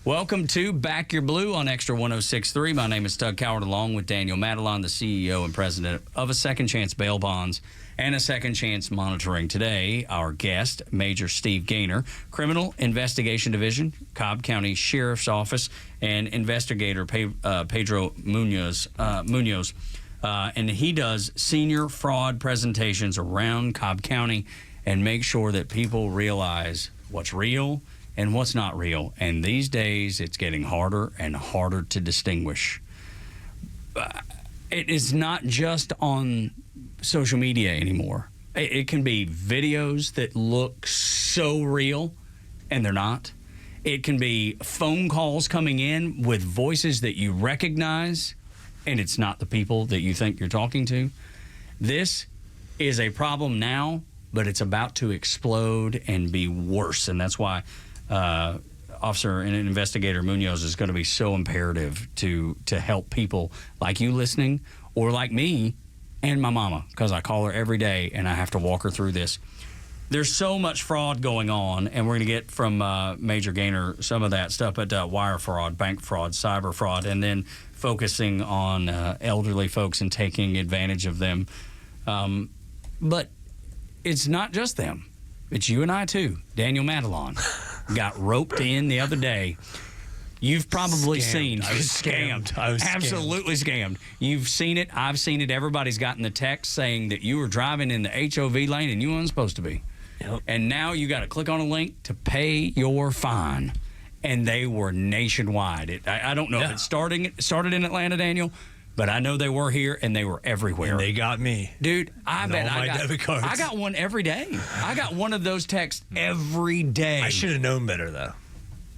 Welcome to Back Your Blue on Extra 106.3. My name is Doug Cowart, along with Daniel Matalon, the CEO and president of a Second Chance Bail Bonds and a Second Chance Monitoring. Today, our guest, Major Steve Gaynor, Criminal Investigation Division, Cobb County Sheriff's Office, and Investigator Pedros Munoz. And he does senior fraud presentations around Cobb County and make sure that people realize what's real and what's not real. And these days, it's getting harder and harder to distinguish. It is not just on social media anymore. It can be videos that look so real, and they're not. It can be phone calls coming in with voices that you recognize, and it's not the people that you think you're talking to. This is a problem now, but it's about to explode and be worse. And that's why Officer and Investigator Munoz is going to be so imperative to help people like you listening, or like me and my mama, because I call her every day and I have to walk her through this. There's so much fraud going on, and we're going to get from Major Gaynor some of that stuff, but wire fraud, bank fraud, cyber fraud, and then focusing on elderly folks and taking advantage of them. But it's not just them. It's you and I, too. Daniel Matalon got roped in the other day. You've probably seen. I was scammed. Absolutely scammed. You've seen it. I've seen it. Everybody's gotten the text saying that you were driving in the HOV lane and you weren't supposed to be. Yep. And now you got to click on a link to pay your fine. And they were nationwide. I don't know if it started in Atlanta, Daniel, but I know they were here, and they were everywhere. And they got me. Dude, I bet I got debit cards. I got one every day. I got one of those texts every day. I should have known better, though.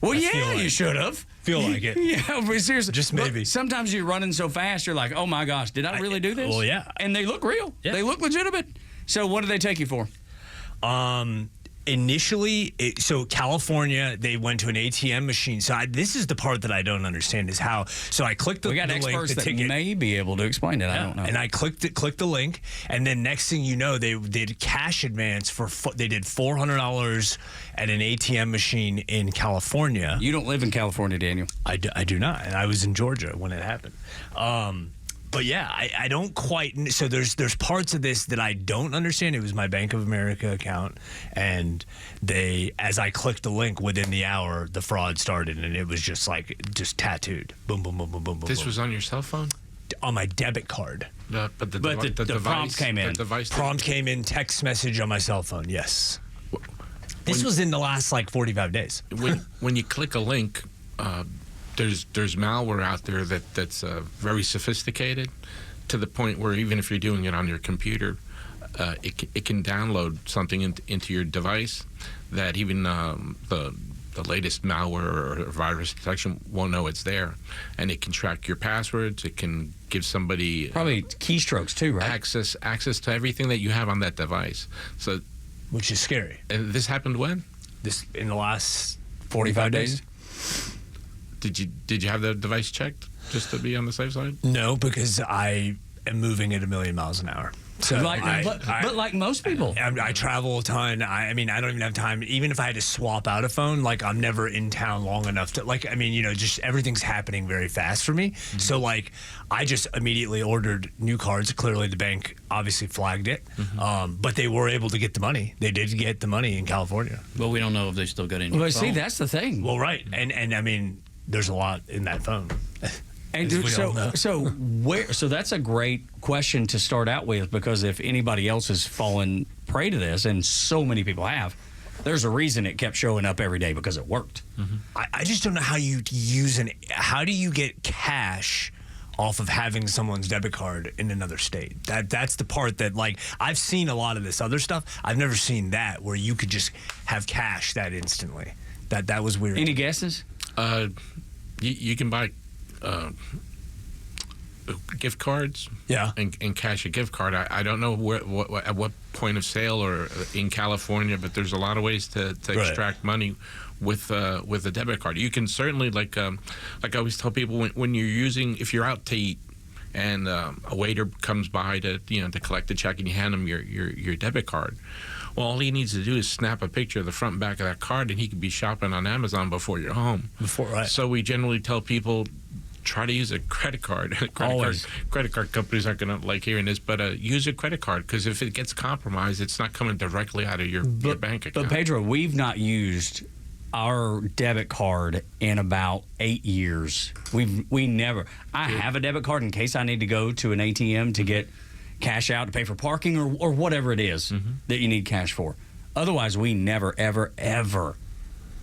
Well, you should have. Feel like it. Yeah, but seriously. Just maybe. Look, sometimes you're running so fast, you're like, oh, my gosh, did I really do this? Well, yeah. And they look real. Yeah. They look legitimate. So what did they take you for? Initially, so California, they went to an ATM machine. So this is the part that I don't understand is how. So I clicked the link. We got experts that may be able to explain it. I don't know. And I clicked the link, and then next thing you know, they did cash advance they did $400 at an ATM machine in California. You don't live in California, Daniel. I do not, and I was in Georgia when it happened. But yeah, I don't quite. So there's parts of this that I don't understand. It was my Bank of America account, and as I clicked the link within the hour, the fraud started, and it was just tattooed. Boom, boom, boom, boom, boom, boom. This boom. was on your cell phone? On my debit card. The device, prompt came in. Prompt came in, text message on my cell phone. Yes. This was in the last 45 days. When you click a link. There's malware out there that's very sophisticated, to the point where even if you're doing it on your computer, it can download something into your device that even the latest malware or virus detection won't know it's there, and it can track your passwords. It can give somebody probably keystrokes too, right? Access to everything that you have on that device. So, which is scary. And this happened when? This in the last 45 days. Did you have the device checked just to be on the safe side? No, because I am moving at 1,000,000 miles an hour. So but like most people, I travel a ton. I mean, I don't even have time. Even if I had to swap out a phone, I'm never in town long enough to just everything's happening very fast for me. Mm-hmm. So I just immediately ordered new cards. Clearly, the bank obviously flagged it, but they were able to get the money. They did get the money in California. Well, we don't know if they still got any. Well, see, that's the thing. Well, right, and I mean, there's a lot in that phone. And so that's a great question to start out with, because if anybody else has fallen prey to this, and so many people have, there's a reason it kept showing up every day, because it worked. Mm-hmm. I just don't know how you how do you get cash off of having someone's debit card in another state? That's the part that I've seen a lot of this other stuff. I've never seen that where you could just have cash that instantly. That was weird. Any guesses? You can buy gift cards, and cash a gift card. I don't know at what point of sale or in California, but there's a lot of ways to extract money with a debit card. You can certainly I always tell people when if you're out to eat and a waiter comes by to collect the check and you hand them your debit card. Well, all he needs to do is snap a picture of the front and back of that card, and he could be shopping on Amazon before you're home. Right. So we generally tell people, try to use a credit card. Credit card companies aren't going to like hearing this, but use a credit card, because if it gets compromised, it's not coming directly out of your bank account. But Pedro, we've not used our debit card in about 8 years. We never. I have a debit card in case I need to go to an ATM to get cash out to pay for parking or whatever it is that you need cash for. Otherwise, we never, ever, ever.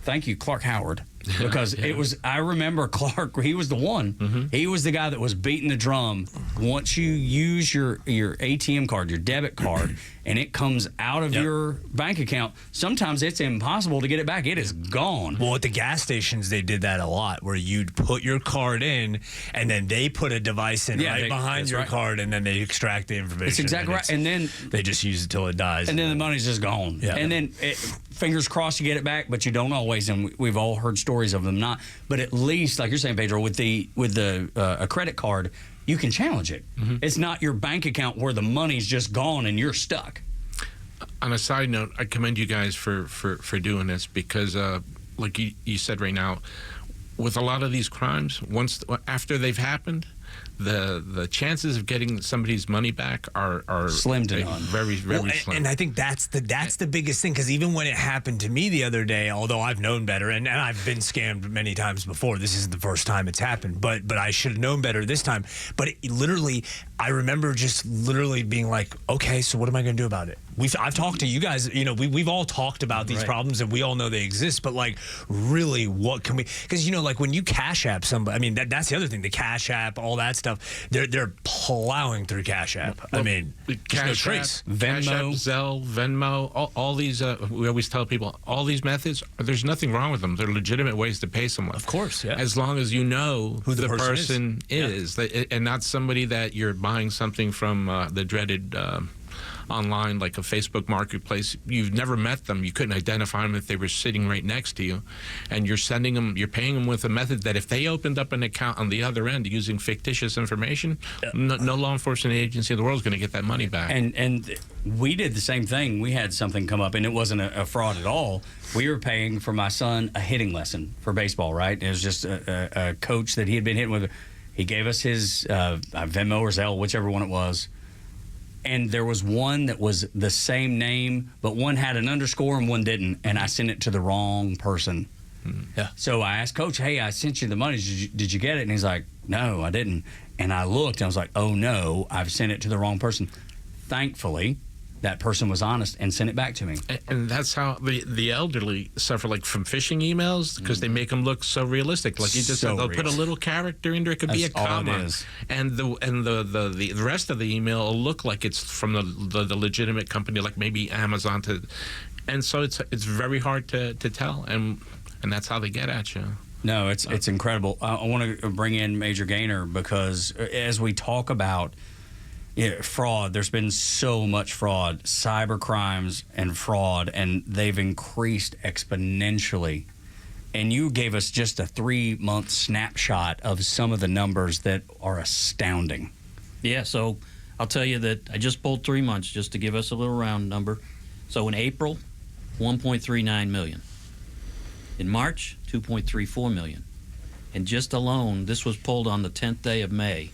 Thank you, Clark Howard. Because it was, I remember Clark, he was the one. He was the guy that was beating the drum. Once you use your ATM card, your debit card, and it comes out of your bank account, sometimes it's impossible to get it back. It is gone. Well, at the gas stations, they did that a lot, where you'd put your card in, and then they put a device in behind your card, and then they extract the information. That's exactly right. And then they just use it till it dies. And then the money's just gone. Yeah. And then, fingers crossed, you get it back, but you don't always. And we've all heard stories of them not. But at least, like you're saying, Pedro, with a credit card, you can challenge it. It's not your bank account where the money's just gone and you're stuck. On a side note, I commend you guys for doing this, because like you said right now, with a lot of these crimes, after they've happened, the chances of getting somebody's money back are slim to none. Very, very slim. And I think that's the biggest thing, because even when it happened to me the other day, although I've known better, and I've been scammed many times before, this isn't the first time it's happened, but I should have known better this time. But literally, I remember just literally being like, okay, so what am I going to do about it? I've talked to you guys, we've all talked about these problems, and we all know they exist, but like, really, what can we, because like when you Cash App somebody, I mean, that's the other thing, the Cash App, all that stuff, they're plowing through Cash App. Well, I mean, there's no trace. Venmo, Cash App, Zelle, Venmo, all these, we always tell people, all these methods, there's nothing wrong with them. They're legitimate ways to pay someone. Of course, yeah. As long as you know who the person is. And not somebody that you're buying something from the dreaded online, like a Facebook marketplace. You've never met them. You couldn't identify them if they were sitting right next to you. And you're paying them with a method that if they opened up an account on the other end using fictitious information, no law enforcement agency in the world is going to get that money back. And we did the same thing. We had something come up, and it wasn't a fraud at all. We were paying for my son a hitting lesson for baseball, right? It was just a coach that he had been hitting with. He gave us his Venmo or Zelle, whichever one it was. And there was one that was the same name, but one had an underscore and one didn't, and I sent it to the wrong person. Yeah. So I asked Coach, hey, I sent you the money. Did you get it? And he's like, no, I didn't. And I looked, and I was like, oh, no, I've sent it to the wrong person. Thankfully, that person was honest and sent it back to me. And that's how the elderly suffer, like from phishing emails, because they make them look so realistic. Like you just said, they'll put a little character in there. It could be a comma, and the rest of the email will look like it's from the legitimate company, like maybe Amazon. And so it's very hard to tell, and that's how they get at you. No, it's incredible. I want to bring in Major Gaynor, because as we talk about fraud, there's been so much fraud, cyber crimes and fraud, and they've increased exponentially. And you gave us just a 3-month snapshot of some of the numbers that are astounding. Yeah, so I'll tell you that I just pulled 3 months just to give us a little round number. So in April, 1.39 million. In March, 2.34 million. And just alone, this was pulled on the 10th day of May.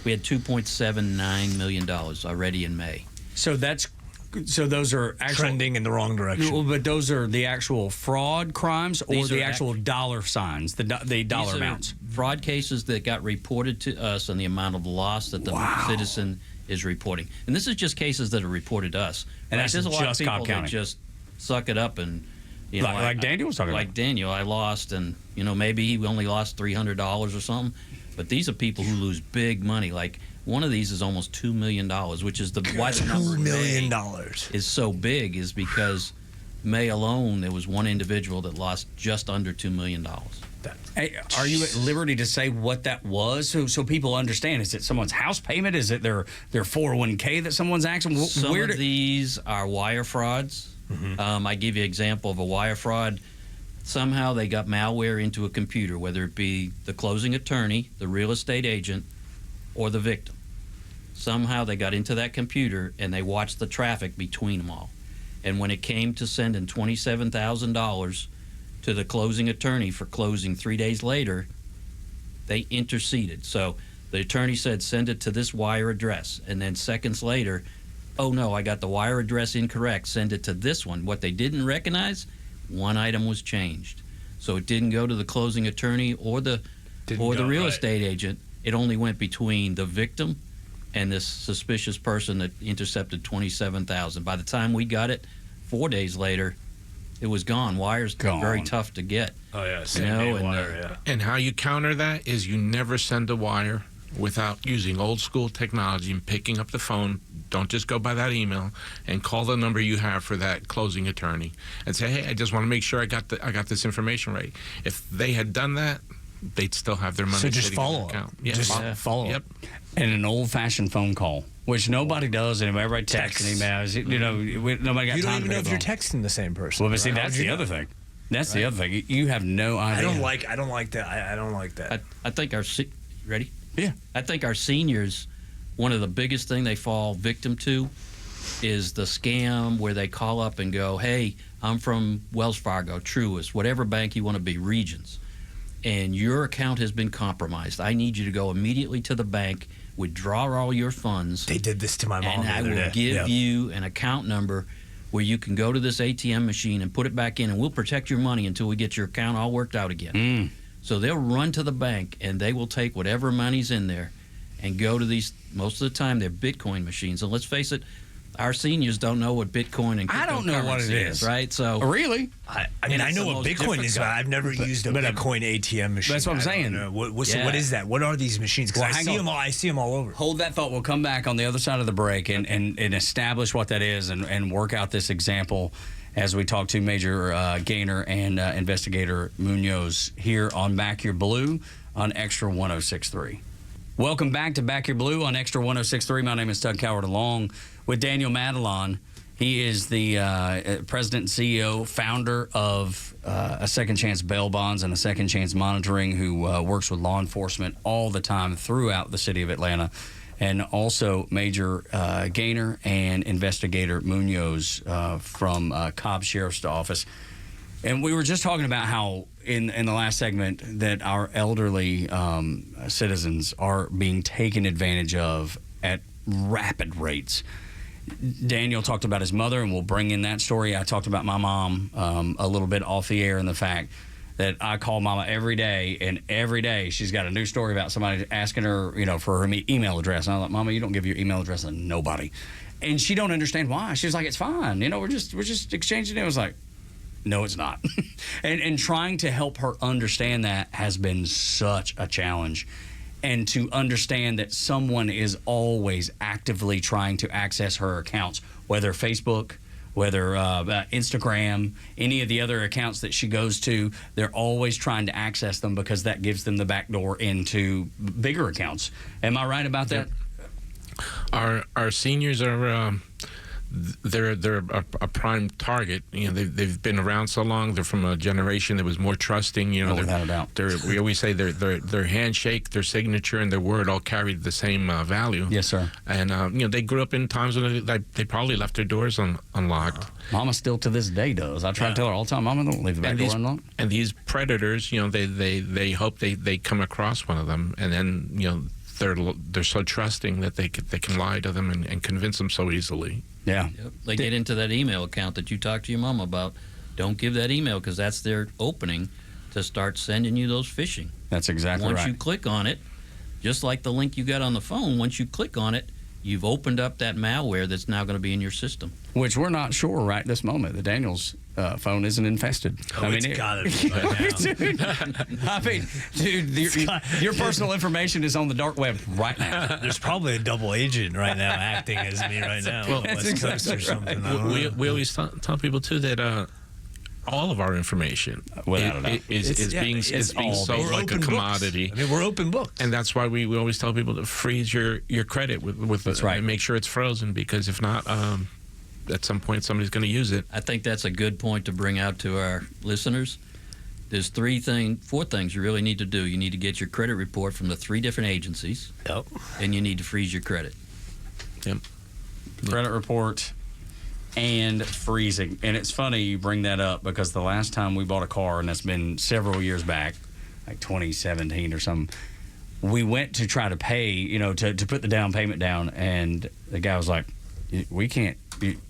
We had $2.79 million already in May. So those are actual, trending in the wrong direction. But those are the actual fraud crimes, or These the are actual dollar signs, the dollar amounts? Fraud cases that got reported to us and the amount of loss that the citizen is reporting. And this is just cases that are reported to us. And that's there's a lot just of people Cobb County. that just suck it up and like Daniel was talking about. Like Daniel, I lost, and maybe he only lost $300 or something. But these are people who lose big money. Like one of these is almost $2 million, which is why the number $2 million is so big, is because May alone there was one individual that lost just under $2 million. Hey, are you at liberty to say what that was, so people understand? Is it someone's house payment? Is it their 401k that someone's asking? Some of these are wire frauds. I give you an example of a wire fraud. Somehow they got malware into a computer, whether it be the closing attorney, the real estate agent, or the victim. Somehow they got into that computer and they watched the traffic between them all. And when it came to sending $27,000 to the closing attorney for closing 3 days later, they interceded. So the attorney said, send it to this wire address. And then seconds later, oh no, I got the wire address incorrect. Send it to this one. What they didn't recognize, one item was changed. So it didn't go to the closing attorney or the real estate agent. It only went between the victim and this suspicious person that intercepted $27,000. By the time we got it, 4 days later, it was gone. Wire's very tough to get. Oh yeah, And how you counter that is you never send a wire without using old school technology and picking up the phone. Don't just go by that email and call the number you have for that closing attorney and say, hey, I just want to make sure I got this information right. If they had done that, they'd still have their money. So just follow up. Yeah. Just follow up. Yep. And an old-fashioned phone call, which nobody does, and everybody texts and emails. You know, nobody got You time don't even to know pick if you're up the phone. texting the same person. Well, but see, that's the other thing. That's the other thing. You have no idea. I don't like that. I don't like that. I think ready? Yeah. I think our seniors, one of the biggest thing they fall victim to is the scam where they call up and go, hey, I'm from Wells Fargo, Truist, whatever bank you want to be, Regions, and your account has been compromised. I need you to go immediately to the bank, withdraw all your funds. They did this to my mom and I will give you an account number where you can go to this ATM machine and put it back in, and we'll protect your money until we get your account all worked out again. So they'll run to the bank, and they will take whatever money's in there and go to these, most of the time, they're Bitcoin machines. And let's face it, our seniors don't know what Bitcoin and cryptocurrency I don't know what it is, right? So really? I mean, I know what Bitcoin is, but I've never used a Bitcoin ATM machine. That's what I'm saying. What is that? What are these machines? Because I see them all over. Hold that thought. We'll come back on the other side of the break and establish what that is and work out this example as we talk to Major Gaynor and Investigator Munoz here on Back Your Blue on Extra 106.3. Welcome back to Back Your Blue on Extra 106.3. My name is Doug Cowart, along with Daniel Matalon. He is the president and CEO, founder of A Second Chance Bail Bonds and A Second Chance Monitoring, who works with law enforcement all the time throughout the city of Atlanta. And also Major Gaynor and Investigator Munoz from Cobb Sheriff's Office. And we were just talking about how in the last segment that our elderly citizens are being taken advantage of at rapid rates. Daniel talked about his mother, and we'll bring in that story. I talked about my mom a little bit off the air, and the fact that I call Mama every day, and every day she's got a new story about somebody asking her, for her email address. And I'm like, Mama, you don't give your email address to nobody. And she don't understand why. She's like, it's fine. We're just exchanging it. I was like, no, it's not. and trying to help her understand that has been such a challenge. And to understand that someone is always actively trying to access her accounts, whether Facebook, whether Instagram, any of the other accounts that she goes to, they're always trying to access them because that gives them the back door into bigger accounts. Am I right about that? Our seniors are they're a prime target. They've been around so long. They're from a generation that was more trusting. Without a doubt. We always say their handshake, their signature, and their word all carried the same value. Yes, sir. And they grew up in times when they probably left their doors unlocked. Mama still to this day does. I try to tell her all the time, Mama, don't leave the back door unlocked. And these predators, they hope they come across one of them, and then they're so trusting that they can lie to them and convince them so easily. Yeah. Yep. They get into that email account that you talked to your mom about. Don't give that email, because that's their opening to start sending you those phishing. That's exactly right. Once you click on it, just like the link you got on the phone, once you click on it, you've opened up that malware that's now going to be in your system. Which we're not sure right this moment that Daniel's phone isn't infested. It's gotta be by now. Dude, your personal information is on the dark web right now. There's probably a double agent right now acting as me right now. Well, West Coast or something. I don't know. We always tell people too that all of our information is being sold like a commodity. Books. I mean, we're open books, and that's why we always tell people to freeze your credit with that's right. And make sure it's frozen, because if not, at some point somebody's going to use it. I think that's a good point to bring out to our listeners. There's four things you really need to do. You need to get your credit report from the 3 different agencies. Yep. And you need to freeze your credit. Yep. Credit report, and freezing. And it's funny you bring that up because the last time we bought a car, and that's been several years back, like 2017 or something, we went to try to pay, to put the down payment down, and the guy was like, we can't,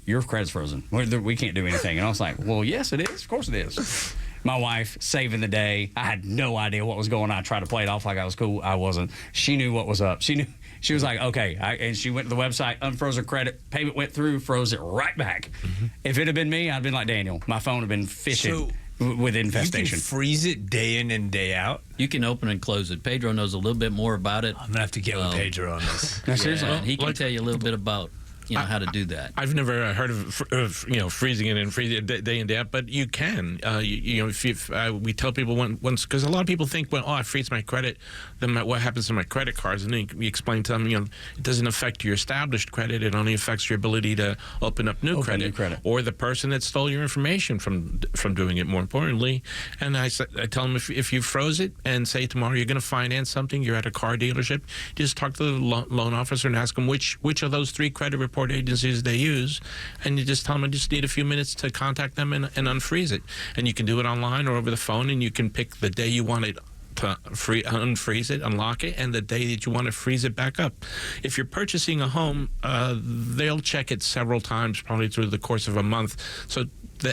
your credit's frozen. We can't do anything. And I was like, well, yes, it is. Of course it is. My wife saving the day. I had no idea what was going on. I tried to play it off like I was cool. I wasn't. She knew what was up. She knew. She was like, okay. And she went to the website, unfroze her credit. Payment went through, froze it right back. Mm-hmm. If it had been me, I'd been like Daniel. My phone had been fishing with infestation. You can freeze it day in and day out? You can open and close it. Pedro knows a little bit more about it. I'm going to have to get with Pedro on this. No, seriously. He can tell you a little bit about how to do that. I've never heard of freezing it and freezing it day in day out, but you can. If we tell people once, because a lot of people think, well, I freeze my credit, then what happens to my credit cards? And then we explain to them, it doesn't affect your established credit. It only affects your ability to open up new credit, or the person that stole your information from doing it. More importantly, and I tell them if you froze it and say tomorrow you're going to finance something, you're at a car dealership, just talk to the loan officer and ask them which of those 3 credit report agencies they use, and you just tell them I just need a few minutes to contact them and unfreeze it. And you can do it online or over the phone, and you can pick the day you want it to unfreeze it, unlock it, and the day that you want to freeze it back up. If you're purchasing a home, they'll check it several times, probably through the course of a month. So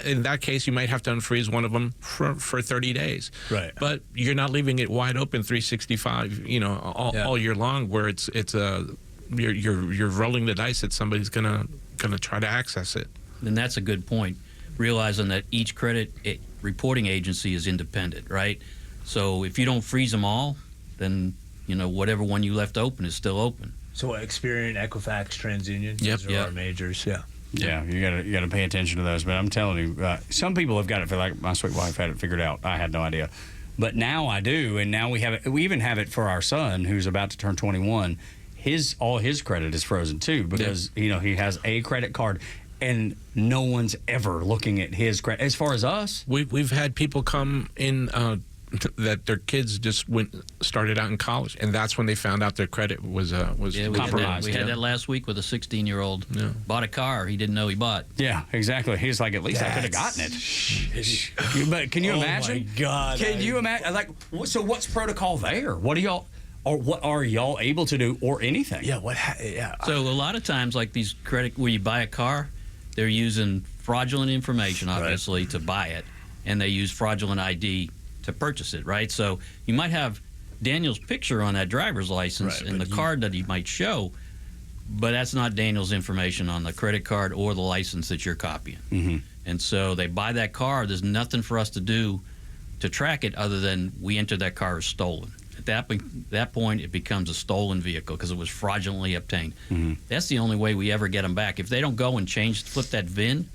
in that case, you might have to unfreeze one of them for 30 days. Right. But you're not leaving it wide open 365, all year long, where it's you're rolling the dice that somebody's gonna try to access it. And that's a good point, realizing that each credit reporting agency is independent, right? So if you don't freeze them all, then whatever one you left open is still open. So Experian, Equifax, TransUnion, those are our majors. Yeah, you gotta pay attention to those. But I'm telling you, some people have got it. Like my sweet wife had it figured out. I had no idea, but now I do, and now we have it. We even have it for our son who's about to turn 21. All his credit is frozen too because he has a credit card, and no one's ever looking at his credit. As far as us, we've had people come in that their kids just started out in college, and that's when they found out their credit was compromised. We had that last week with a 16-year-old bought a car he didn't know he bought. Yeah, exactly. He's like, at least I could have gotten it. But can you imagine? Oh my God! Can you imagine? Like, so what's protocol there? What do y'all? Or what are y'all able to do, or anything? Yeah, So a lot of times, like these credit, where you buy a car, they're using fraudulent information, obviously, to buy it, and they use fraudulent ID to purchase it, right? So you might have Daniel's picture on that driver's license and the card that he might show, but that's not Daniel's information on the credit card or the license that you're copying. Mm-hmm. And so they buy that car. There's nothing for us to do to track it other than we enter that car as stolen. At that point, it becomes a stolen vehicle because it was fraudulently obtained. Mm-hmm. That's the only way we ever get them back. If they don't go and flip that VIN,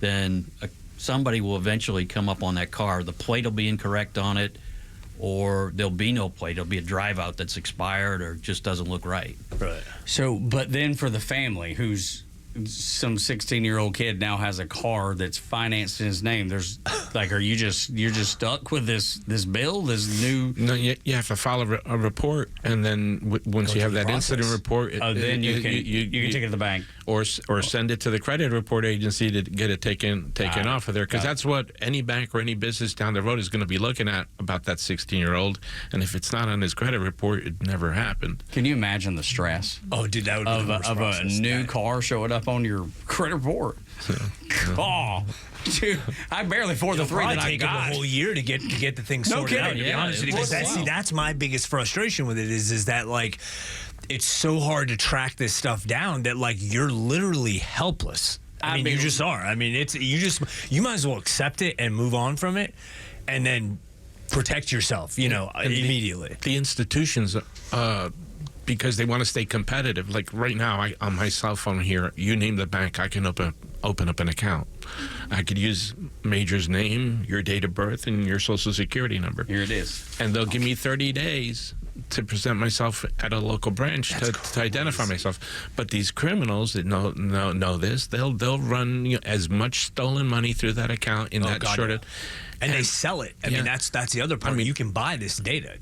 then somebody will eventually come up on that car. The plate will be incorrect on it, or there'll be no plate. There'll be a drive-out that's expired or just doesn't look right. Right. So, but then for the family who's some 16-year-old kid now has a car that's financed in his name, there's like, you're just stuck with this bill, this new. No, you have to file a report, and then once you have that incident report, then you can take it to the bank or send it to the credit report agency to get it taken off of there, because that's what any bank or any business down the road is going to be looking at about that 16-year-old, and if it's not on his credit report, it never happened. Can you imagine the stress? Oh, dude, that would be of a new car showing up on your credit report. Oh, dude, I barely afford the 3 that I got. It'll take a whole year to get the thing sorted out. To be honest with you, because that's my biggest frustration with it is that like it's so hard to track this stuff down that like you're literally helpless. I mean, you just are. I mean, you might as well accept it and move on from it, and then protect yourself. Immediately. The institutions. Because they want to stay competitive. Like right now, on my cell phone here, you name the bank, I can open up an account. I could use Major's name, your date of birth, and your social security number. Here it is. And they'll give me 30 days to present myself at a local branch to identify myself. But these criminals that know this, they'll run as much stolen money through that account in that short. And they sell it. I mean, that's the other part. You can buy this data.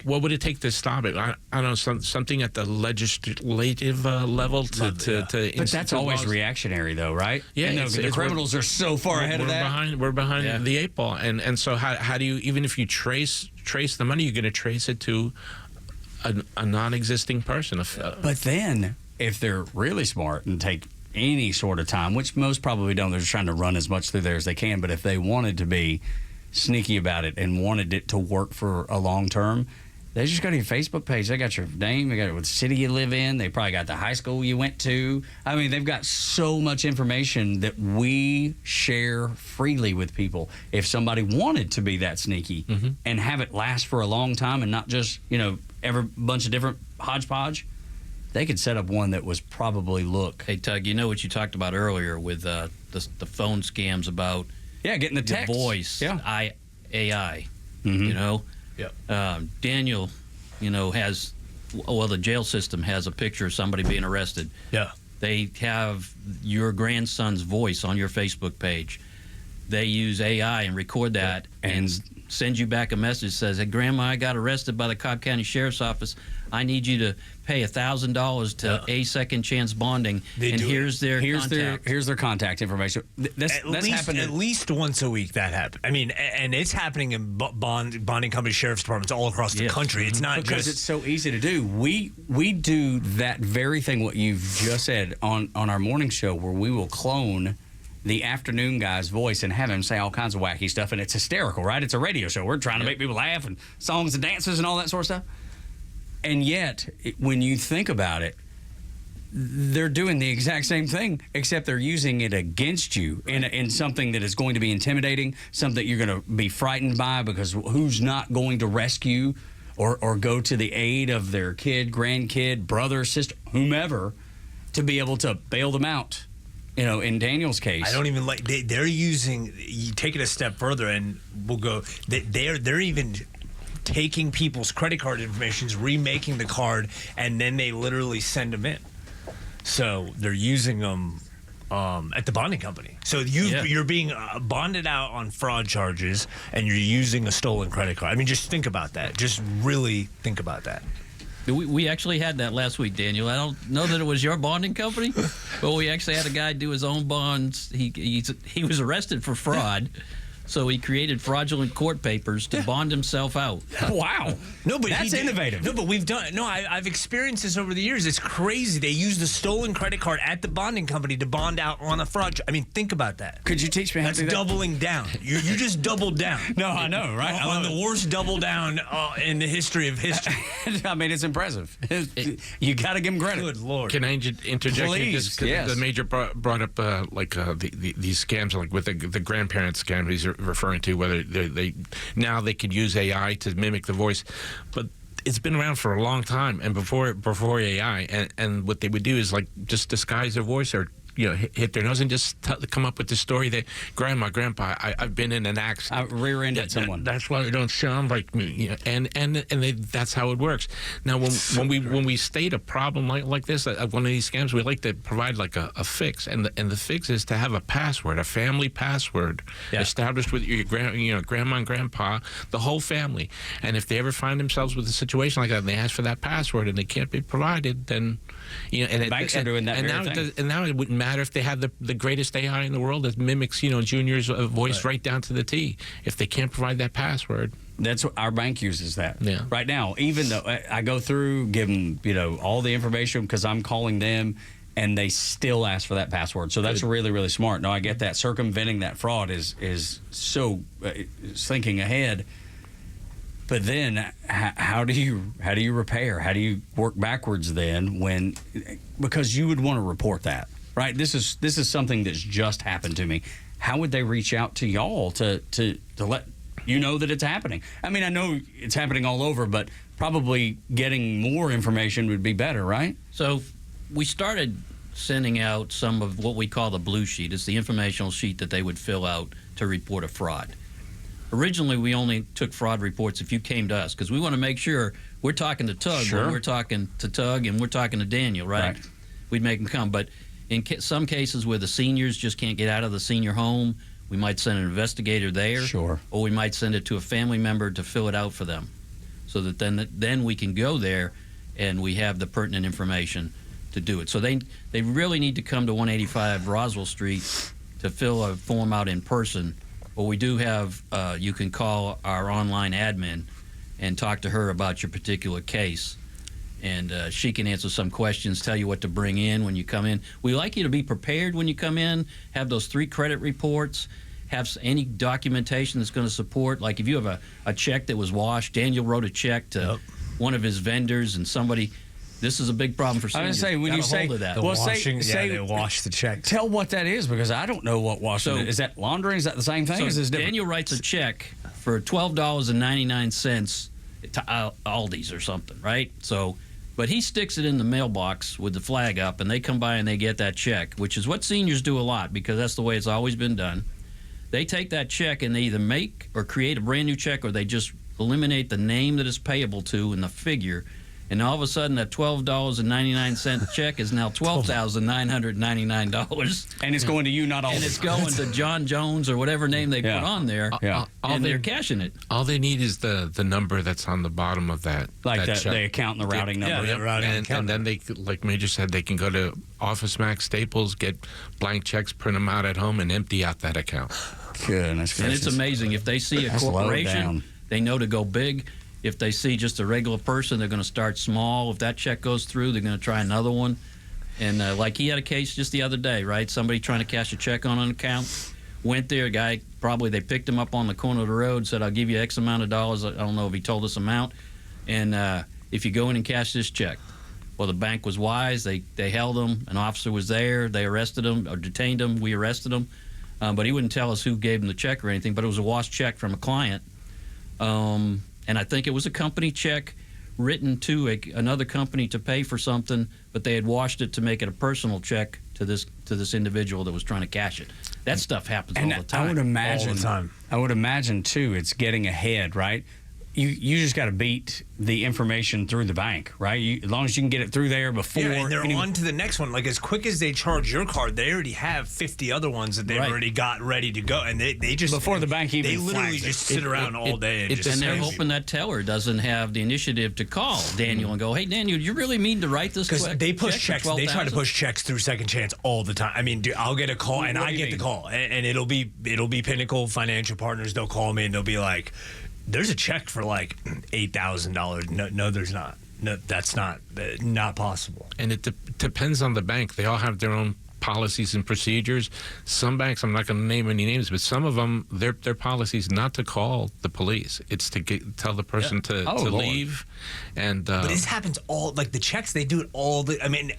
What would it take to stop it? I don't know, something at the legislative level to But that's always reactionary, though, right? Yeah, and the criminals are so far ahead of that. We're behind the 8 ball, and so how do you, even if you trace the money, you're going to trace it to a non-existing person. But then, if they're really smart and take any sort of time, which most probably don't, they're just trying to run as much through there as they can. But if they wanted to be sneaky about it and wanted it to work for a long term, they just go to your Facebook page. They got your name, they got what city you live in, they probably got the high school you went to. I mean, they've got so much information that we share freely with people. If somebody wanted to be that sneaky and have it last for a long time and not just, every bunch of different hodgepodge, they could set up one that was probably Hey, Tug, you know what you talked about earlier with the phone scams about getting the text voice, AI. Yep. Daniel, has the jail system has a picture of somebody being arrested. Yeah. They have your grandson's voice on your Facebook page. They use AI and record that and send you back a message that says, "Hey, Grandma, I got arrested by the Cobb County Sheriff's Office. I need you to pay $1,000 to a second chance bonding, and here's their contact information." That's happened at least once a week. That happens. I mean, and it's happening in bonding company sheriff's departments all across the country. It's not because it's so easy to do. We do that very thing, what you've just said on our morning show, where we will clone the afternoon guy's voice and have him say all kinds of wacky stuff, and it's hysterical, right? It's a radio show. We're trying to make people laugh and songs and dances and all that sort of stuff. And yet, when you think about it, they're doing the exact same thing, except they're using it against you in something that is going to be intimidating, something that you're going to be frightened by, because who's not going to rescue or go to the aid of their kid, grandkid, brother, sister, whomever, to be able to bail them out? In Daniel's case, I don't even they're using. You take it a step further, and we'll go. They're even taking people's credit card information, remaking the card, and then they literally send them in. So they're using them at the bonding company. So you're being bonded out on fraud charges, and you're using a stolen credit card. I mean, just think about that. Just really think about that. We actually had that last week, Daniel. I don't know that it was your bonding company, but we actually had a guy do his own bonds. He was arrested for fraud, so he created fraudulent court papers to bond himself out. Wow. No, but that's innovative. No, but we've done. No, I've experienced this over the years. It's crazy. They use the stolen credit card at the bonding company to bond out on a fraud. I mean, think about that. Could you teach me how to do that? That's doubling down. You just doubled down. No, I know, right? On the worst double down in the history of history. I mean, it's impressive. You got to give him credit. Good Lord. Can I interject? Please, yes. The major brought up these scams, like with the grandparent scam he's referring to, whether they now they could use AI to mimic the voice, but it's been around for a long time, and before AI, and what they would do is just disguise their voice or hit their nose and just come up with the story that Grandma, Grandpa, I've been in an accident. I rear-ended someone. That's why they don't sound like me. And that's how it works. Now, when we state a problem like this, one of these scams, we like to provide a fix, and the fix is to have a password, a family password, established with your grandma and grandpa, the whole family. And if they ever find themselves with a situation like that, and they ask for that password and they can't be provided, then and banks are doing that. And now it wouldn't matter if they had the greatest AI in the world that mimics Junior's voice right down to the T. If they can't provide that password, that's what our bank uses that right now. Even though I go through, give them all the information because I'm calling them, and they still ask for that password. So that's really, really smart. No, I get that. Circumventing that fraud is so thinking ahead. But then, how do you repair? How do you work backwards then? Because you would want to report that, right? This is something that's just happened to me. How would they reach out to y'all to let you know that it's happening? I mean, I know it's happening all over, but probably getting more information would be better, right? So we started sending out some of what we call the blue sheet. It's the informational sheet that they would fill out to report a fraud. Originally, we only took fraud reports if you came to us, because we want to make sure we're talking to Tug when we're talking to Tug and we're talking to Daniel, right? We'd make them come. But in some cases where the seniors just can't get out of the senior home, We might send an investigator there, Sure. or we might send it to a family member to fill it out for them, so that then we can go there and we have the pertinent information to do it. So they really need to come to 185 Roswell Street to fill a form out in person. But we do have, you can call our online admin and talk to her about your particular case. And she can answer some questions, tell you what to bring in when you come in. We like you to be prepared when you come in, have those 3 credit reports, have any documentation that's going to support. Like if you have a check that was washed, Daniel wrote a check to one of his vendors, and somebody, this is a big problem for seniors. I was going to say, when you say, that. well, Washing, say, they wash the check. tell what that is, because I don't know what washing is. Is that laundering? Is that the same thing? So Is this different? Daniel writes a check for $12.99 to Aldi's or something, right? So, but he sticks it in the mailbox with the flag up, and they come by and they get that check, which is what seniors do a lot, because that's the way it's always been done. They take that check and they either make or create a brand new check, or they just eliminate the name that it's payable to and the figure. And all of a sudden, that $12.99 check is now $12,999. And it's going to you, not all. And it's going to John Jones or whatever name they put on there. Yeah. And they're cashing it. All they need is the number that's on the bottom of that. Like that check. the account and the routing number. Yeah, the routing and then they, like Major said, they can go to Office Max, Staples, get blank checks, print them out at home, and empty out that account. Goodness And gracious. it's amazing. If they see a That's low corporation, down. they know to go big. If they see just a regular person, they're going to start small. If that check goes through, they're going to try another one. And like he had a case just the other day, right? Somebody trying to cash a check on an account. Went there, a guy, probably they picked him up on the corner of the road, said, I'll give you X amount of dollars. I don't know if he told us amount. And if you go in and cash this check. Well, the bank was wise. They held him. An officer was there. They arrested him or detained him. We arrested him. But he wouldn't tell us who gave him the check or anything. But it was a washed check from a client. And I think it was a company check written to another company to pay for something, but they had washed it to make it a personal check to this individual that was trying to cash it. That stuff happens all the time. I would imagine, All the time. I would imagine too, it's getting ahead, right? You just got to beat the information through the bank, right? As long as you can get it through there before. Yeah, and they're anyone- on to the next one. Like, as quick as they charge your card, they already have 50 other ones that they've already got ready to go. And they just... Before the bank even They literally flags it. just sit around all day and just... And they're spam you. hoping that teller doesn't have the initiative to call Daniel and go, hey, Daniel, you really mean to write this Because quick they push check checks. for They try to $12,000? push checks through Second Chance all the time. I mean, dude, I'll get a call, and What I do you get the mean? call, and it'll be Pinnacle Financial Partners. They'll call me, and they'll be like, "There's a check for like $8,000." No, there's not. No, that's not possible. And it depends on the bank. They all have their own policies and procedures. Some banks, I'm not going to name any names, but some of them, their policy is not to call the police. It's to tell the person to Lord. leave. And But this happens all, like the checks, they do it all the time in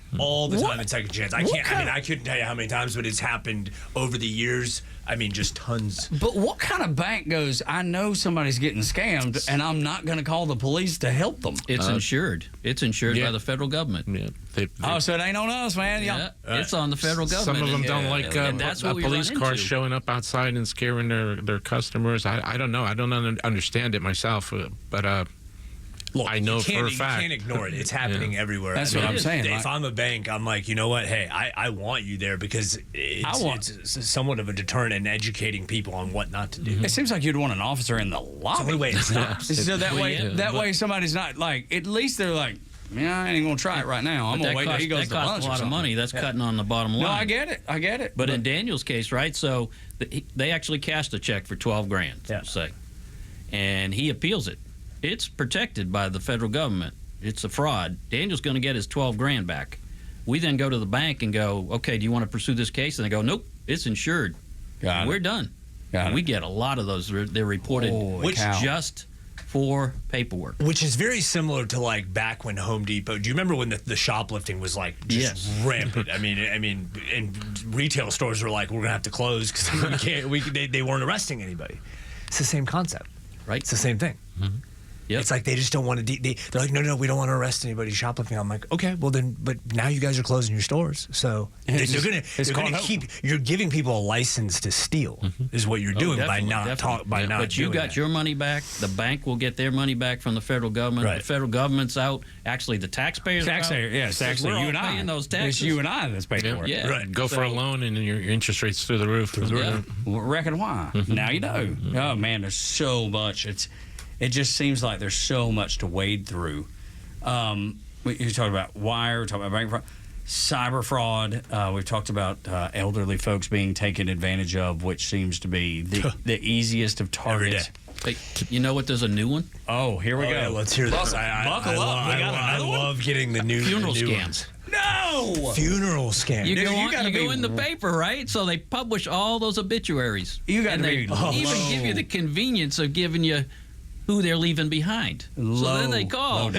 Second Chance. I couldn't tell you how many times, but it's happened over the years. I mean, just tons. But what kind of bank goes, I know somebody's getting scammed, and I'm not going to call the police to help them? It's insured. It's insured yeah. by the federal government. yeah, they, Oh, so it ain't on us, man. Yeah, it's on the federal government. some of them and- don't like and that's a what we police run car into. showing up outside and scaring their customers. I don't know. I don't understand it myself, but Look, I know for a fact. You can't ignore it. It's happening everywhere. That's I what mean, I'm saying. If I'm a bank, I'm like, you know what? Hey, I want you there because it's somewhat of a deterrent in educating people on what not to do. It seems like you'd want an officer in the It's the lobby. only way it stops. So that way, yeah, way somebody's not like. At least they're like, yeah, I ain't gonna try it right now. I'm But gonna wait till he goes that to costs lunch a or lot of something. money. That's cutting on the bottom line. No, I get it. But in Daniel's case, right? So they actually cashed a check for $12,000, Yeah. say, and he appeals it. It's protected by the federal government. It's a fraud. Daniel's going to get his $12,000 back. We then go to the bank and go, okay, do you want to pursue this case? And they go, nope, it's insured. Got And it. we're done. Got And it. we get a lot of those. They're reported Holy cow. just for paperwork. Which is very similar to like back when Home Depot. Do you remember when the shoplifting was like just rampant? I mean, and retail stores were like, we're gonna have to close because they weren't arresting anybody. It's the same concept, Right. It's the same thing. Yep. It's like they just don't want to. They're like, no, we don't want to arrest anybody shoplifting. I'm like, okay, well then, but now you guys are closing your stores, so they're gonna keep. You're giving people a license to steal, is what you're doing by not But you doing got that. your money back. The bank will get their money back from the federal government. Right. The federal government's out. Actually, the taxpayers. Taxpayer, are out. yes, Because actually, we're you all and I. paying those taxes. It's you and I that's paying for it. Yeah. Right. Go for a loan, and your interest rates through the roof. Yeah. Well, reckon why? Now you know. Oh man, there's so much. It just seems like there's so much to wade through. You talked about wire, we talked about bank fraud, cyber fraud. We've talked about elderly folks being taken advantage of, which seems to be the easiest of targets. Hey, you know what? There's a new one. Oh, here we go. Yeah, let's hear this. Buckle up. We got I another one? love getting the new Funeral the new scams. ones. No. Funeral scam. You Dude, go, you on, gotta you go be- in the paper, right? So they publish all those obituaries. You gotta and they be even low. give you the convenience of giving you who they're leaving behind. So then they call.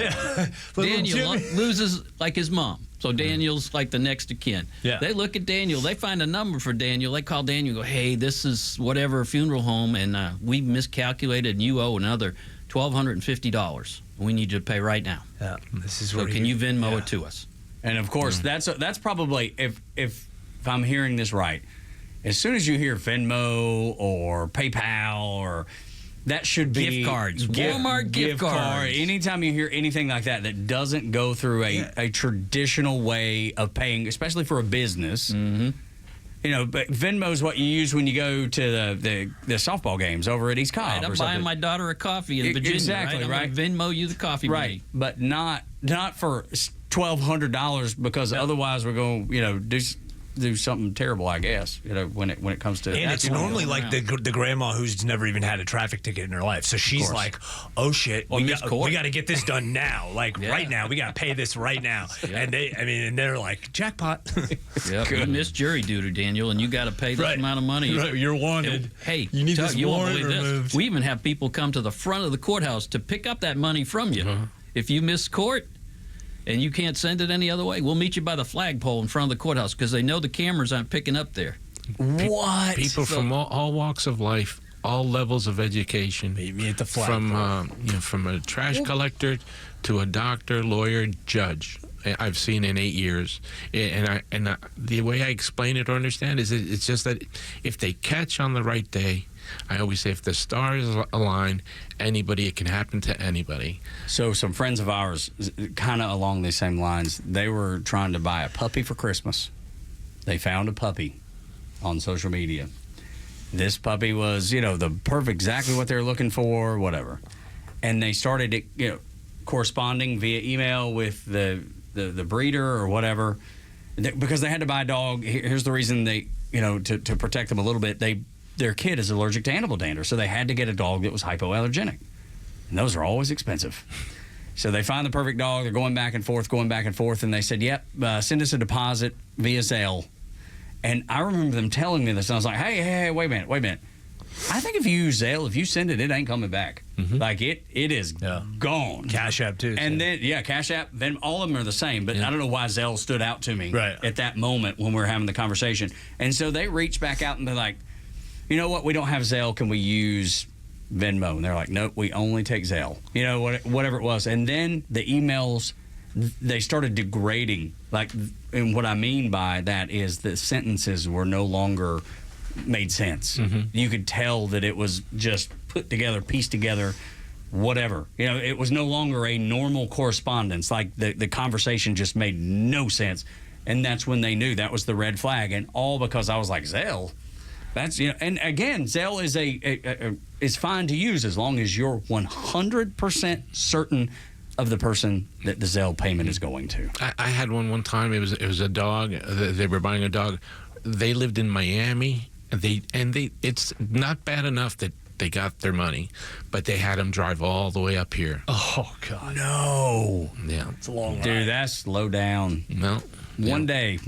Daniel loses like his mom. So Daniel's like the next of kin. Yeah. They look at Daniel. They find a number for Daniel. They call Daniel and go, hey, this is whatever funeral home, and we miscalculated, and you owe another $1,250. We need you to pay right now. Yeah, this is So where can you Venmo it to us? And of course, that's probably if I'm hearing this right. As soon as you hear Venmo or PayPal or that should be Gift cards. Walmart gift cards. Anytime you hear anything like that that doesn't go through a traditional way of paying, especially for a business. Mm-hmm. You know, but Venmo is what you use when you go to the softball games over at East Cobb. Right, I'm buying my daughter a coffee in Virginia. Exactly, right. I'm gonna Venmo you the coffee money. Right, but not for $1,200 because otherwise we're going to do something terrible, I guess. When it comes to and it's normally like the grandma who's never even had a traffic ticket in her life, so she's like, "Oh shit, we got to get this done now, like right now. We got to pay this right now." And they're like, "Jackpot." Yep. You missed jury duty, Daniel, and you got to pay this amount of money. Right, you're wanted. Hey, you need Doug, this you won't warrant believe removed. this. We even have people come to the front of the courthouse to pick up that money from you. If you miss court and you can't send it any other way, we'll meet you by the flagpole in front of the courthouse because they know the cameras aren't picking up there. What? People from all walks of life, all levels of education. Meet me at the flagpole. From a trash collector to a doctor, lawyer, judge. I've seen in 8 years, and the way I explain it or understand is it's just that if they catch on the right day, I always say if the stars align, it can happen to anybody. So some friends of ours, kind of along these same lines, they were trying to buy a puppy for Christmas. They found a puppy on social media. This puppy was, exactly what they were looking for, whatever. And they started, corresponding via email with the breeder or whatever, because they had to buy a dog. Here's the reason they, to protect them a little bit. Their kid is allergic to animal dander, so they had to get a dog that was hypoallergenic. And those are always expensive. So they find the perfect dog. They're going back and forth, and they said, yep, send us a deposit via Zelle. And I remember them telling me this, and I was like, hey, wait a minute. I think if you use Zelle, if you send it, it ain't coming back. Mm-hmm. Like, it is gone. Cash App, too. And then, Cash App, then all of them are the same. But I don't know why Zelle stood out to me at that moment when we were having the conversation. And so they reached back out and they're like, you know what, we don't have Zelle. Can we use Venmo? And they're like, nope, we only take Zelle. Whatever it was. And then the emails, they started degrading. And what I mean by that is the sentences were no longer made sense. Mm-hmm. You could tell that it was just put together, pieced together, whatever. It was no longer a normal correspondence. Like the conversation just made no sense. And that's when they knew that was the red flag. And all because I was like, Zelle? That's and again, Zelle is is fine to use as long as you're 100% certain of the person that the Zelle payment is going to. I had one time. It was a dog. They were buying a dog. They lived in Miami. It's not bad enough that they got their money, but they had them drive all the way up here. Oh God, no! Yeah, it's a long ride. Dude, that's low down. No. One day,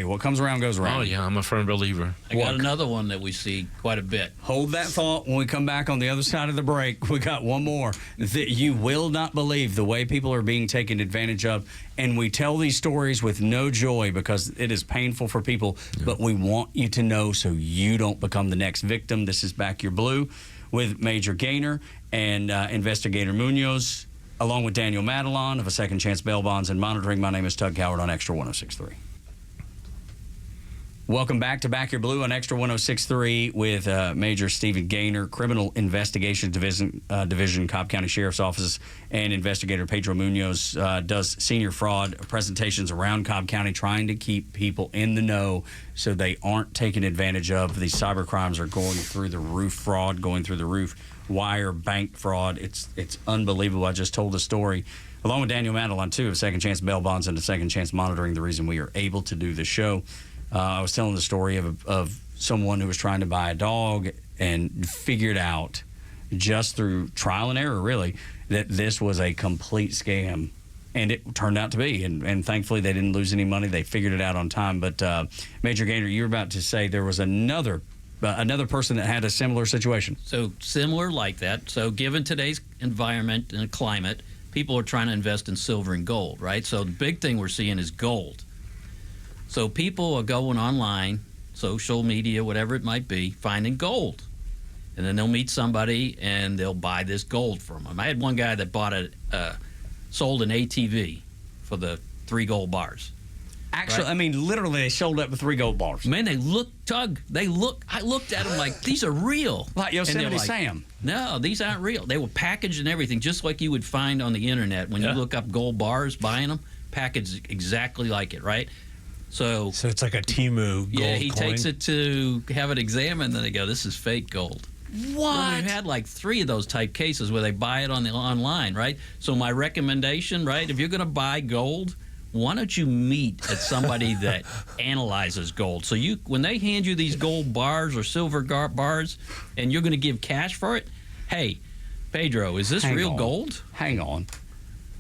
what comes around goes around. Oh, yeah, I'm a firm believer. I got another one that we see quite a bit. Hold that thought. When we come back on the other side of the break, we got one more that you will not believe the way people are being taken advantage of. And we tell these stories with no joy because it is painful for people, but we want you to know so you don't become the next victim. This is Back Your Blue. with Major Gaynor and Investigator Munoz, along with Daniel Matalon of a Second Chance Bail Bonds and Monitoring. My name is Tug Cowart on Extra 106.3. Welcome back to Back Your Blue on Extra 106.3 with Major Stephen Gaynor, Criminal Investigations Division, Cobb County Sheriff's Office, and Investigator Pedro Munoz does senior fraud presentations around Cobb County, trying to keep people in the know so they aren't taken advantage of. These cyber crimes are going through the roof, fraud going through the roof, wire, bank fraud. It's unbelievable. I just told the story, along with Daniel Matalon, too, of Second Chance Bail Bonds and the Second Chance Monitoring, the reason we are able to do the show. I was telling the story of someone who was trying to buy a dog and figured out, just through trial and error, really, that this was a complete scam. And it turned out to be. And thankfully, they didn't lose any money. They figured it out on time. But Major Gaynor, you were about to say there was another person that had a similar situation. So similar like that. So given today's environment and climate, people are trying to invest in silver and gold, right? So the big thing we're seeing is gold. So people are going online, social media, whatever it might be, finding gold. And then they'll meet somebody and they'll buy this gold from them. I had one guy that sold an ATV for the 3 gold bars. Actually, Right. I mean, literally, they showed up with 3 gold bars. Man, they look, Tug, I looked at them like, these are real. Like And they're Yosemite like, Sam. No, these aren't real. They were packaged and everything, just like you would find on the internet. When you look up gold bars, buying them, packaged exactly like it, right? So it's like a Temu gold he coin. takes it to have it examined, and they go, this is fake gold. What? Well, we've had like 3 of those type cases where they buy it online, right? So my recommendation, right, if you're going to buy gold, why don't you meet at somebody that analyzes gold? So when they hand you these gold bars or silver bars and you're going to give cash for it, hey, Pedro, is this Hang real on. gold? Hang on.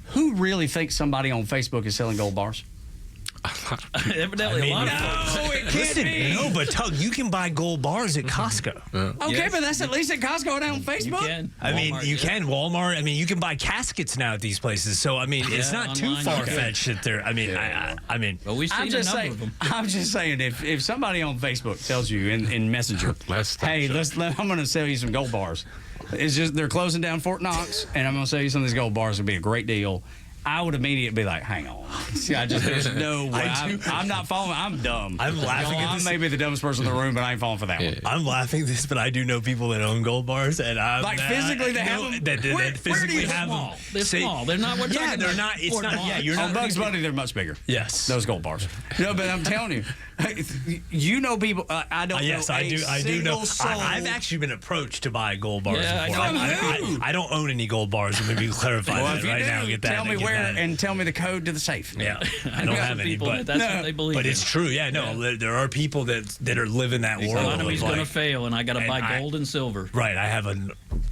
Who really thinks somebody on Facebook is selling gold bars? Evidently, a lot of folks. No, it can't Listen, be. no, but Tug, you can buy gold bars at Costco. Okay, Yes. but that's at least at Costco and on You Facebook. can. I mean, Walmart, you yeah. can Walmart. I mean, you can buy caskets now at these places. So I mean, it's Yeah, not too online, far you can. fetched that they're. I mean, I mean, But we've I'm seen a just number of saying. them. I'm just saying. If somebody on Facebook tells you in Messenger, Last time, hey, sure. I'm going to sell you some gold bars. It's just they're closing down Fort Knox, and I'm going to sell you some of these gold bars. It'll be a great deal. I would immediately be like, hang on. See, there's no way. I'm not falling. I'm dumb. I'm laughing at I this. may be the dumbest person in the room, but I ain't falling for that one. I'm laughing at this, but I do know people that own gold bars, and I'm Like, physically they have them? That Where do physically you- have them. Small. They're Say- small. They're not. We're Yeah, talking they're about not. It's Fort not. Knox. Yeah, you're On not. Bugs Bunny, they're much bigger. Yes. Those gold bars. No, but I'm telling you, you know people. I don't. Yes, know I a do. I do know. single soul. I've actually been approached to buy gold bars Yeah, I before. know. I don't own any gold bars. So maybe clarify Well, that if you right do, now. Get that. tell me get where that. and tell me the code to the safe. Yeah, I I don't know have some any, people but that that's what they believe. but it's in. true. Yeah, no, there are people that are living that world. Economy's of going to like, fail, and I got to and buy I- gold and silver. right. I have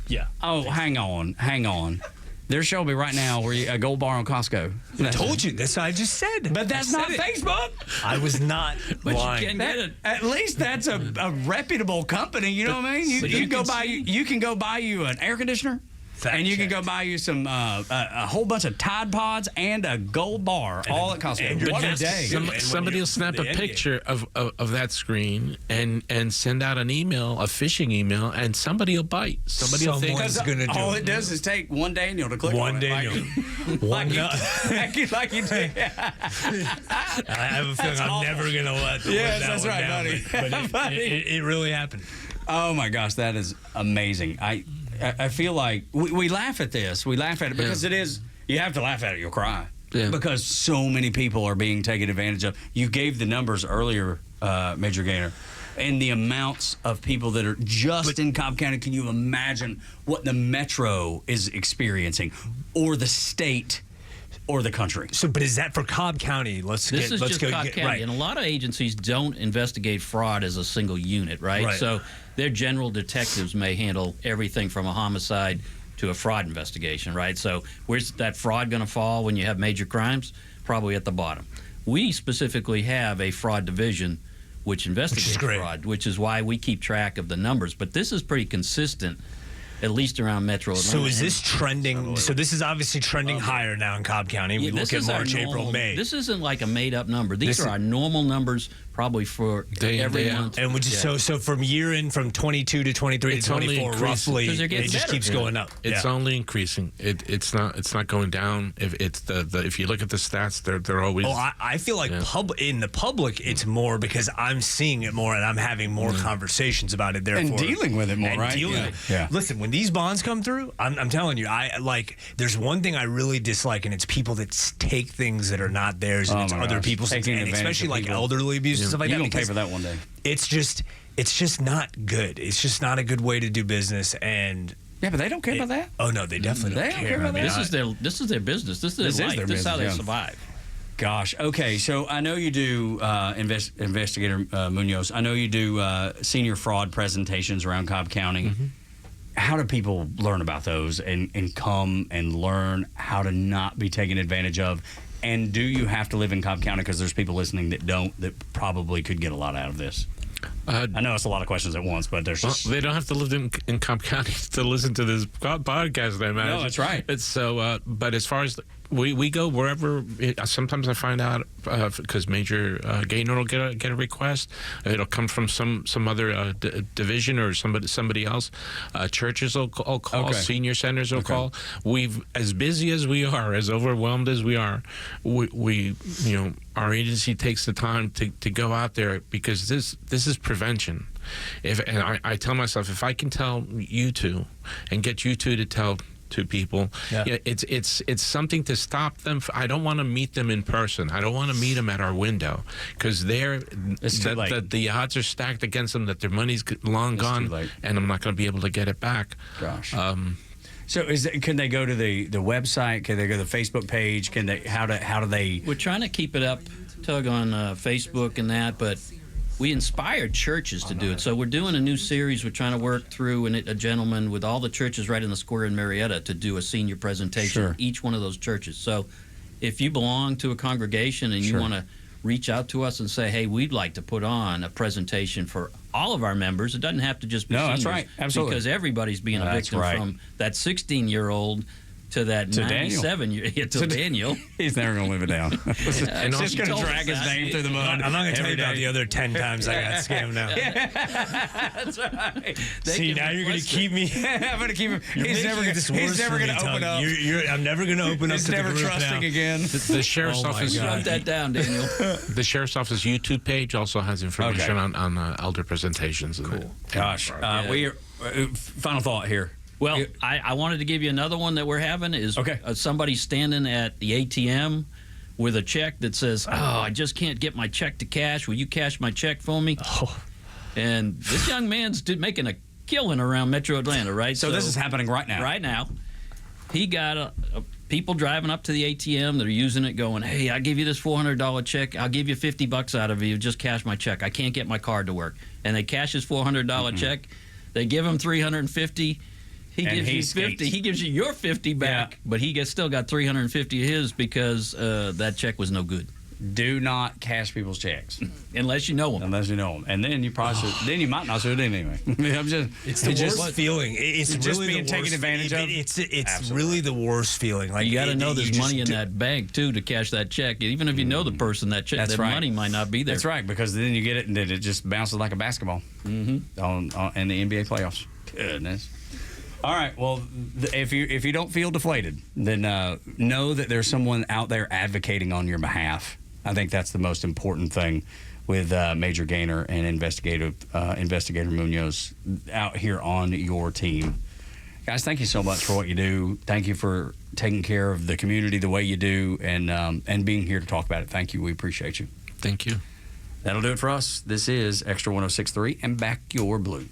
yeah. Oh, hang on. There's showing me right now where a gold bar on Costco. I told you. That's what I just said. But that's I not said it. Facebook. I was not But lying. you can't get it. At least that's a reputable company. You know what I mean? You But can you go can buy. see- You can go buy you an air conditioner. Fact And you can go checked. buy you some a whole bunch of Tide Pods and a gold bar, all at Costco. and What a just- day! And when Somebody you- will snap the a end game. picture of that screen and send out an email, a phishing email, and somebody will bite. Somebody will think. Someone's gonna do all it. it does is take one Daniel to click One on it. Daniel. Like One. you, I like you do. have a feeling I'm awful. never gonna let. Yes, that that's one right, down, buddy. But Buddy. it really happened. Oh my gosh, that is amazing. I feel like we laugh at this. We laugh at it because it is. You have to laugh at it. You'll cry. Yeah. Because so many people are being taken advantage of. You gave the numbers earlier, Major Gaynor, and the amounts of people that are just in Cobb County. Can you imagine what the metro is experiencing, or the state, or the country? So, but is that for Cobb County? This is let's just go Cobb get County, right. and a lot of agencies don't investigate fraud as a single unit, right? Right. So their general detectives may handle everything from a homicide to a fraud investigation, right? So where's that fraud going to fall when you have major crimes? Probably at the bottom. We specifically have a fraud division which investigates great. fraud, which is why we keep track of the numbers. But this is pretty consistent at least around Metro Atlanta. So is this trending? So this is obviously trending higher now in Cobb County. We look at March, April, May. This isn't like a made-up number. These are our normal numbers, probably for every month. And so from year in, from 22 to 23 to 24, roughly, it just keeps going up. It's only increasing. It's not going down. If it's if you look at the stats, they're always. Oh, I feel like in the public, it's more because I'm seeing it more and I'm having more conversations about it. Therefore, and dealing with it more, right? Yeah. Listen, when these bonds come through, I'm telling you, there's one thing I really dislike, and it's people that take things that are not theirs and it's other people's, and especially like elderly abuse and stuff like that. You're gonna pay for that one day. It's just not good. It's just not a good way to do business. And yeah, but they don't care about that. Oh no, they definitely don't care about that. This is their business. This is their life. This is how they survive. Gosh. Okay. So I know you do Investigator Munoz. I know you do senior fraud presentations around Cobb County. Mm-hmm. How do people learn about those and come and learn how to not be taken advantage of? And do you have to live in Cobb County? Because there's people listening that probably could get a lot out of this. I know it's a lot of questions at once, but there's just... they don't have to live in Cobb County to listen to this podcast, I imagine. No, that's right. It's so, but as far as we go wherever, sometimes I find out because Major Gaynor will get a request. It'll come from some other division or somebody else. Churches will call. Okay. Senior centers will call. We've, as busy as we are, as overwhelmed as we are, we our agency takes the time to go out there because this is prevention. And I tell myself, if I can tell you two and get you two to tell to people, it's something to stop them. I don't want to meet them in person. I don't want to meet them at our window because the odds are stacked against them that their money's long gone, and I'm not going to be able to get it back. Gosh. So can they go to the website? Can they go to the Facebook page? Can they? How do they? We're trying to keep it up, Tug, on Facebook and that, but we inspired churches to do it. So we're doing a new series. We're trying to work through a gentleman with all the churches right in the square in Marietta to do a senior presentation. Sure. Each one of those churches. So if you belong to a congregation and you want to reach out to us and say, hey, we'd like to put on a presentation for all of our members. It doesn't have to just be seniors. That's right. Absolutely. Because everybody's being a victim from that 16-year-old to that 97-year-old, to Daniel. He's never going to live it down. He's just going to drag his name through the mud. I'm not going to tell you about the other 10 times I got scammed now. That's right. See, now you're going to keep me. I'm going to keep him. He's never going to open up. I'm never going to open up to the group now. He's never trusting again. The Sheriff's Office. Write that down, Daniel. The Sheriff's Office YouTube page also has information on elder presentations. Cool. Gosh. Final thought here. Well, I wanted to give you another one that we're having is somebody standing at the ATM with a check that says, I just can't get my check to cash. Will you cash my check for me? Oh. And this young man's making a killing around Metro Atlanta, right? So this is happening right now. Right now. He got people driving up to the ATM that are using it going, hey, I'll give you this $400 check. I'll give you $50 out of it. Just cash my check. I can't get my card to work. And they cash his $400 check. They give him $350. He gives you 50. He gives you your 50 back, but he still got 350 of his because that check was no good. Do not cash people's checks unless you know them. Unless you know them, and then you probably then you might not do it anyway. It's the worst feeling. It's just really being taken advantage of. It's really the worst feeling. Like you got to know there's money in that bank too to cash that check. Even if you know the person, that money might not be there. That's right, because then you get it and then it just bounces like a basketball in the NBA playoffs. Goodness. All right. Well, if you don't feel deflated, then know that there's someone out there advocating on your behalf. I think that's the most important thing with Major Gaynor and Investigator Munoz out here on your team. Guys, thank you so much for what you do. Thank you for taking care of the community the way you do and being here to talk about it. Thank you. We appreciate you. Thank you. That'll do it for us. This is Extra 106.3 and Back Your Blue.